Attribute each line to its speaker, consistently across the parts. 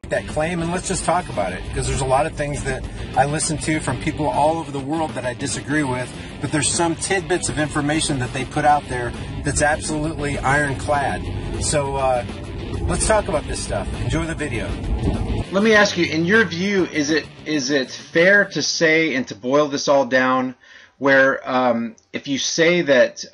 Speaker 1: that claim and let's just talk about it, because there's a lot of things that I listen to from people all over the world that I disagree with, but there's some tidbits of information that they put out there that's absolutely ironclad. So let's talk about this stuff. Enjoy the video.
Speaker 2: Let me ask you, in your view, is it fair to say and to boil this all down where if you say that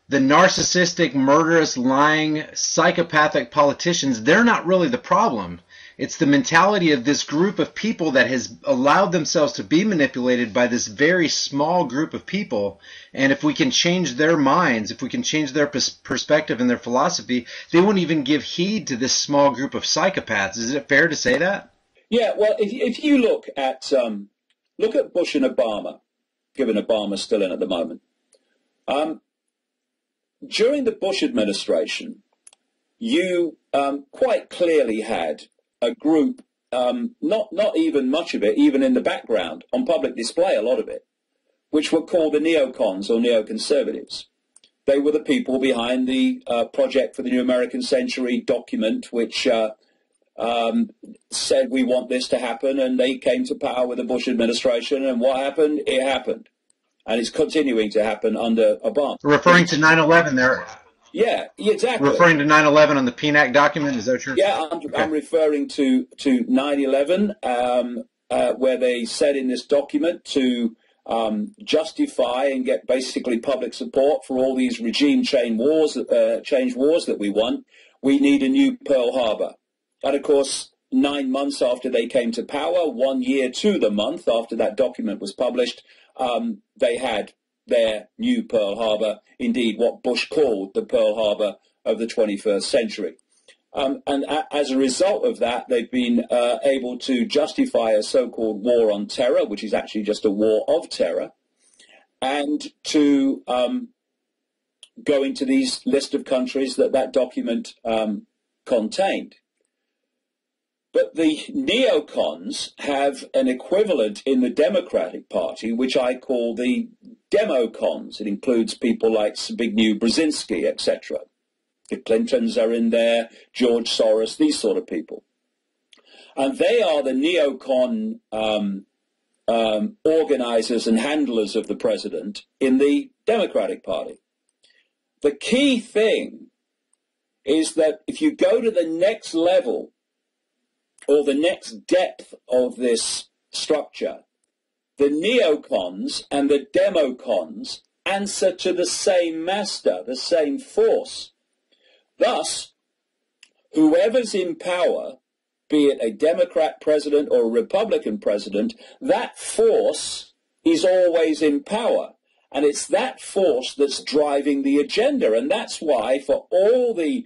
Speaker 2: the narcissistic, murderous, lying, psychopathic politicians, they're not really the problem. It's the mentality of this group of people that has allowed themselves to be manipulated by this very small group of people. And if we can change their minds, if we can change their perspective and their philosophy, they won't even give heed to this small group of psychopaths. Is it fair to say that?
Speaker 3: Yeah, well, if you look at Bush and Obama, given Obama's still in at the moment, during the Bush administration, you quite clearly had a group, not even much of it, even in the background, on public display, a lot of it, which were called the neocons or neoconservatives. They were the people behind the Project for the New American Century document, which said we want this to happen, and they came to power with the Bush administration, and what happened? It happened. And it's continuing to happen under Obama.
Speaker 2: Referring to 9/11 there.
Speaker 3: Yeah, exactly.
Speaker 2: Referring to 9/11 on the PNAC document, is that true?
Speaker 3: Yeah, I'm referring to 9/11, where they said in this document to justify and get basically public support for all these regime change wars that we won, we need a new Pearl Harbor. And of course, 9 months after they came to power, 1 year to the month after that document was published, they had their new Pearl Harbor, indeed what Bush called the Pearl Harbor of the 21st century. And as a result of that, they've been able to justify a so-called war on terror, which is actually just a war of terror, and to go into these list of countries that document contained. But the neocons have an equivalent in the Democratic Party, which I call the democons. It includes people like Zbigniew Brzezinski, etc. The Clintons are in there, George Soros, these sort of people. And they are the neocon organizers and handlers of the president in the Democratic Party. The key thing is that if you go to the next level, or the next depth of this structure, the neocons and the democons answer to the same master, the same force. Thus, whoever's in power, be it a Democrat president or a Republican president, that force is always in power. And it's that force that's driving the agenda. And that's why for all the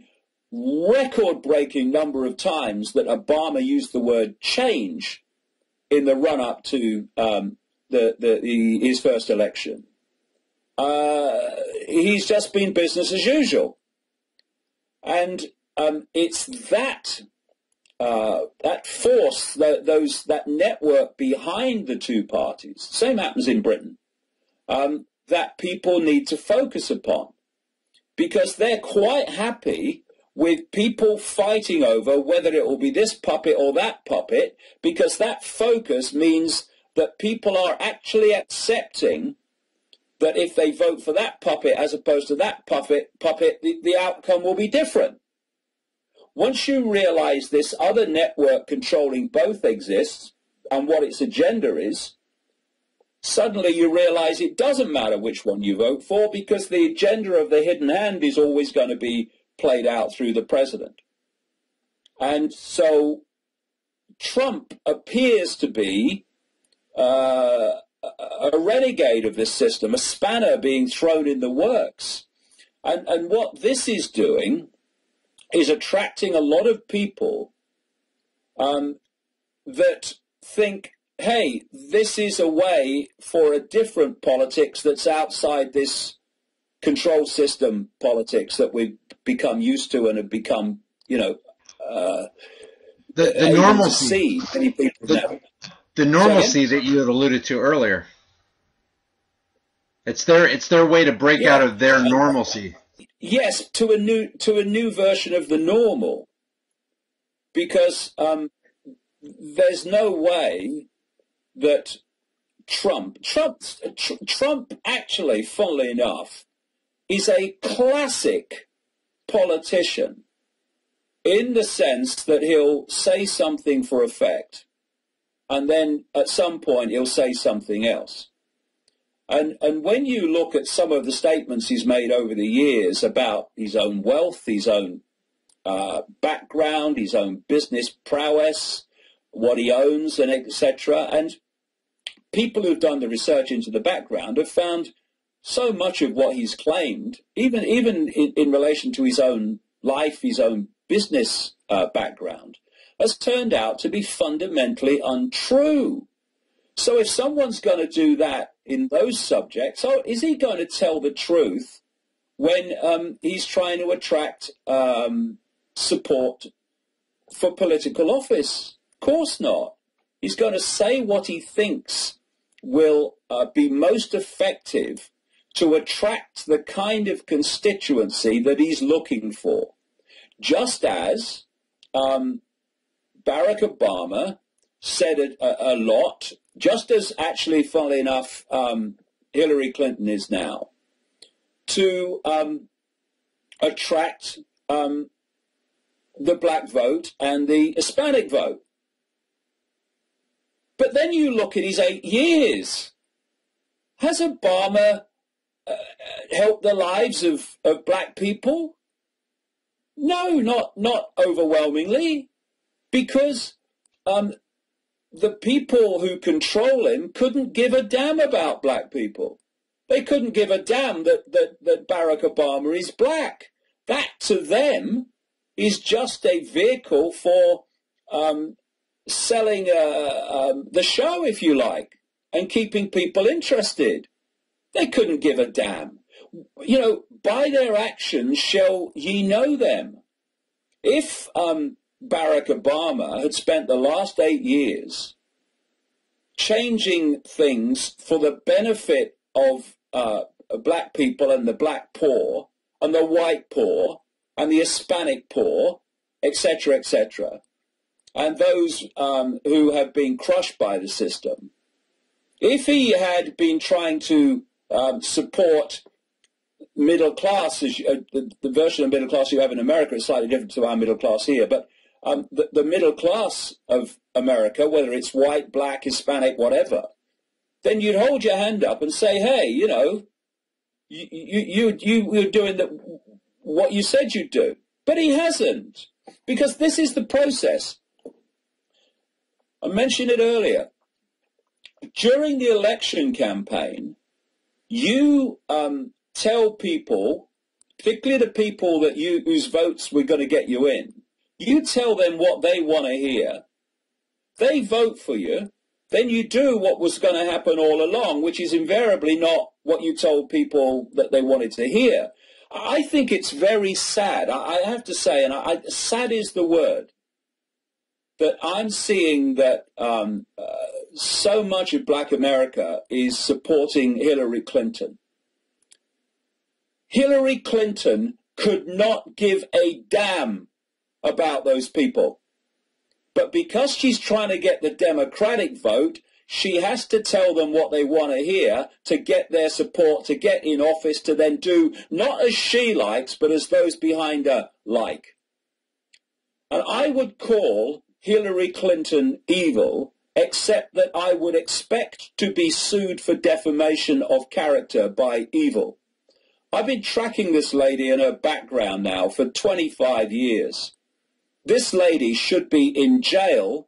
Speaker 3: record-breaking number of times that Obama used the word change in the run-up to his first election, he's just been business as usual. And it's that force, that network behind the two parties, same happens in Britain, that people need to focus upon, because they're quite happy with people fighting over whether it will be this puppet or that puppet, because that focus means that people are actually accepting that if they vote for that puppet as opposed to that puppet, the outcome will be different. Once you realize this other network controlling both exists and what its agenda is, suddenly you realize it doesn't matter which one you vote for, because the agenda of the hidden hand is always going to be played out through the president. And so Trump appears to be a renegade of this system, a spanner being thrown in the works. And what this is doing is attracting a lot of people that think, hey, this is a way for a different politics that's outside this control system politics that we've become used to and have become, the
Speaker 2: normalcy. The normalcy that you had alluded to earlier. It's their way to break out of their normalcy.
Speaker 3: Yes, to a new version of the normal, because there's no way that Trump actually, funnily enough, is a classic politician in the sense that he'll say something for effect, and then at some point he'll say something else. And when you look at some of the statements he's made over the years about his own wealth, his own background, his own business prowess, what he owns, and etc., and people who've done the research into the background have found so much of what he's claimed, even in relation to his own life, his own business background, has turned out to be fundamentally untrue. So if someone's going to do that in those subjects, is he going to tell the truth when he's trying to attract support for political office? Of course not. He's going to say what he thinks will be most effective to attract the kind of constituency that he's looking for. Just as Barack Obama said a lot, just as actually, funnily enough, Hillary Clinton is now, to attract the black vote and the Hispanic vote. But then you look at his 8 years. Has Obama helped the lives of black people? No, not overwhelmingly, because the people who control him couldn't give a damn about black people. They couldn't give a damn that Barack Obama is black. That, to them, is just a vehicle for selling the show, if you like, and keeping people interested. They couldn't give a damn. You know, by their actions shall ye know them. If Barack Obama had spent the last 8 years changing things for the benefit of black people and the black poor and the white poor and the Hispanic poor, etc., etc., and those who have been crushed by the system, if he had been trying to support middle class, the version of middle class you have in America is slightly different to our middle class here, but the middle class of America, whether it's white, black, Hispanic, whatever, then you'd hold your hand up and say, hey, you know, you're doing what you said you'd do. But he hasn't, because this is the process. I mentioned it earlier. During the election campaign, you tell people, particularly the people that whose votes we're going to get you in, you tell them what they want to hear. They vote for you. Then you do what was going to happen all along, which is invariably not what you told people that they wanted to hear. I think it's very sad, I have to say, and sad is the word, that I'm seeing that so much of black America is supporting Hillary Clinton. Hillary Clinton could not give a damn about those people. But because she's trying to get the Democratic vote, she has to tell them what they want to hear to get their support, to get in office, to then do not as she likes, but as those behind her like. And I would call Hillary Clinton evil, except that I would expect to be sued for defamation of character by evil. I've been tracking this lady and her background now for 25 years. This lady should be in jail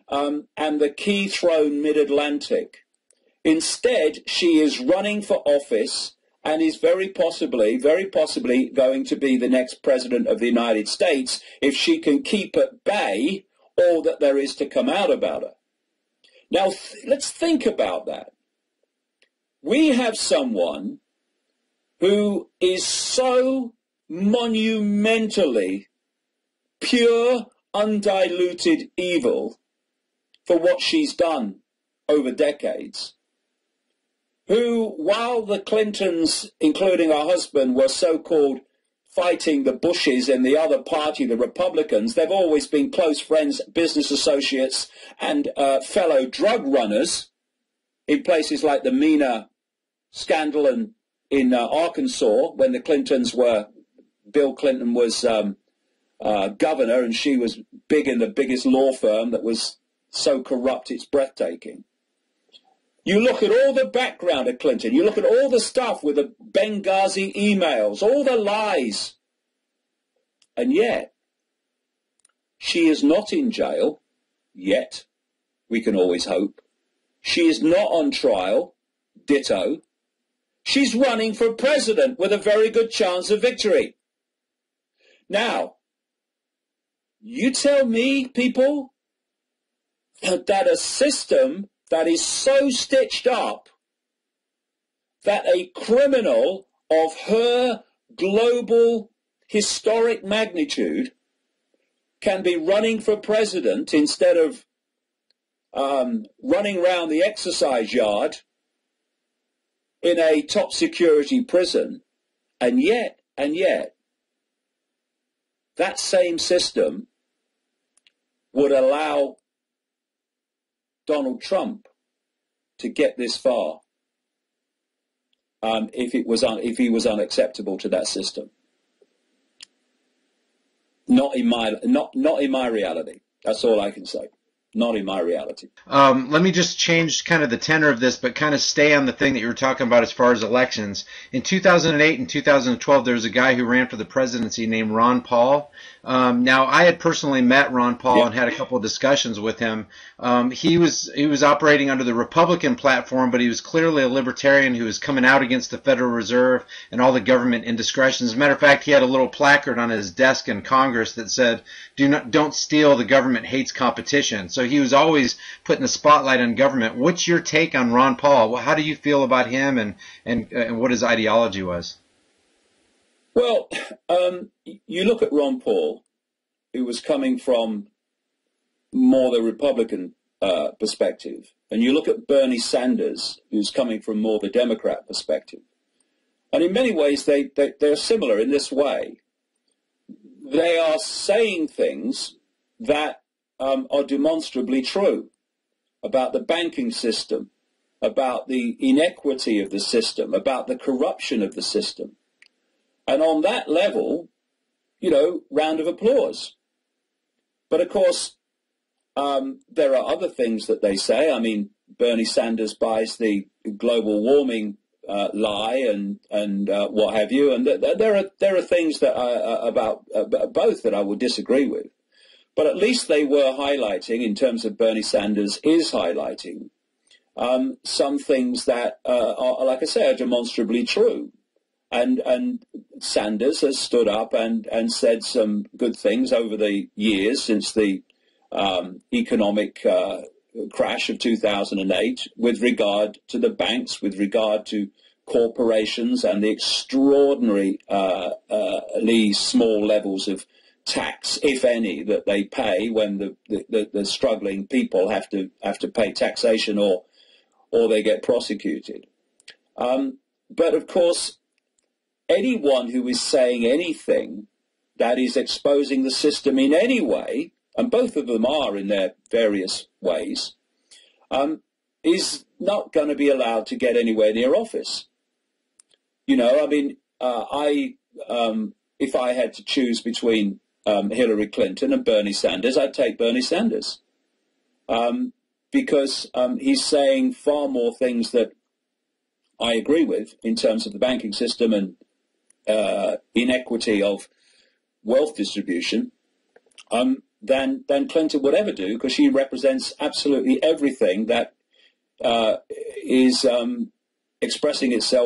Speaker 3: and the key thrown mid-Atlantic. Instead, she is running for office and is very possibly going to be the next president of the United States if she can keep at bay all that there is to come out about her. Now, let's think about that. We have someone who is so monumentally pure, undiluted evil for what she's done over decades, who, while the Clintons, including her husband, were so-called fighting the Bushes and the other party, the Republicans. They've always been close friends, business associates, and fellow drug runners in places like the MENA scandal and in Arkansas when the Clintons were, Bill Clinton was governor and she was big in the biggest law firm that was so corrupt it's breathtaking. You look at all the background of Clinton, you look at all the stuff with the Benghazi emails, all the lies, and yet she is not in jail, yet, we can always hope. She is not on trial, ditto. She's running for president with a very good chance of victory. Now, you tell me, people, that a system that is so stitched up that a criminal of her global historic magnitude can be running for president instead of running around the exercise yard in a top security prison, and yet, that same system would allow Donald Trump to get this far if he was unacceptable to that system. Not in my reality. That's all I can say. Not in my reality.
Speaker 2: Let me just change kind of the tenor of this, but kind of stay on the thing that you were talking about as far as elections. In 2008 and 2012, there was a guy who ran for the presidency named Ron Paul. Now, I had personally met Ron Paul and had a couple of discussions with him. He was operating under the Republican platform, but he was clearly a libertarian who was coming out against the Federal Reserve and all the government indiscretions. As a matter of fact, he had a little placard on his desk in Congress that said, "Don't steal, the government hates competition." So he was always putting a spotlight on government. What's your take on Ron Paul? Well, how do you feel about him and what his ideology was?
Speaker 3: Well, you look at Ron Paul, who was coming from more the Republican perspective, and you look at Bernie Sanders, who's coming from more the Democrat perspective. And in many ways, they're similar in this way. They are saying things that are demonstrably true about the banking system, about the inequity of the system, about the corruption of the system. And on that level, round of applause. But of course, there are other things that they say. I mean, Bernie Sanders buys the global warming lie and what have you. And there are things that about both that I would disagree with. But at least they were highlighting, in terms of Bernie Sanders, is highlighting some things that are, like I say, are demonstrably true. And Sanders has stood up and said some good things over the years since the economic crash of 2008 with regard to the banks, with regard to corporations and the extraordinarily small levels of tax, if any, that they pay when the struggling people have to pay taxation or they get prosecuted. But of course, anyone who is saying anything that is exposing the system in any way, and both of them are in their various ways, is not going to be allowed to get anywhere near office. I mean, if I had to choose between Hillary Clinton and Bernie Sanders, I'd take Bernie Sanders because he's saying far more things that I agree with in terms of the banking system and inequity of wealth distribution than Clinton would ever do, because she represents absolutely everything that is expressing itself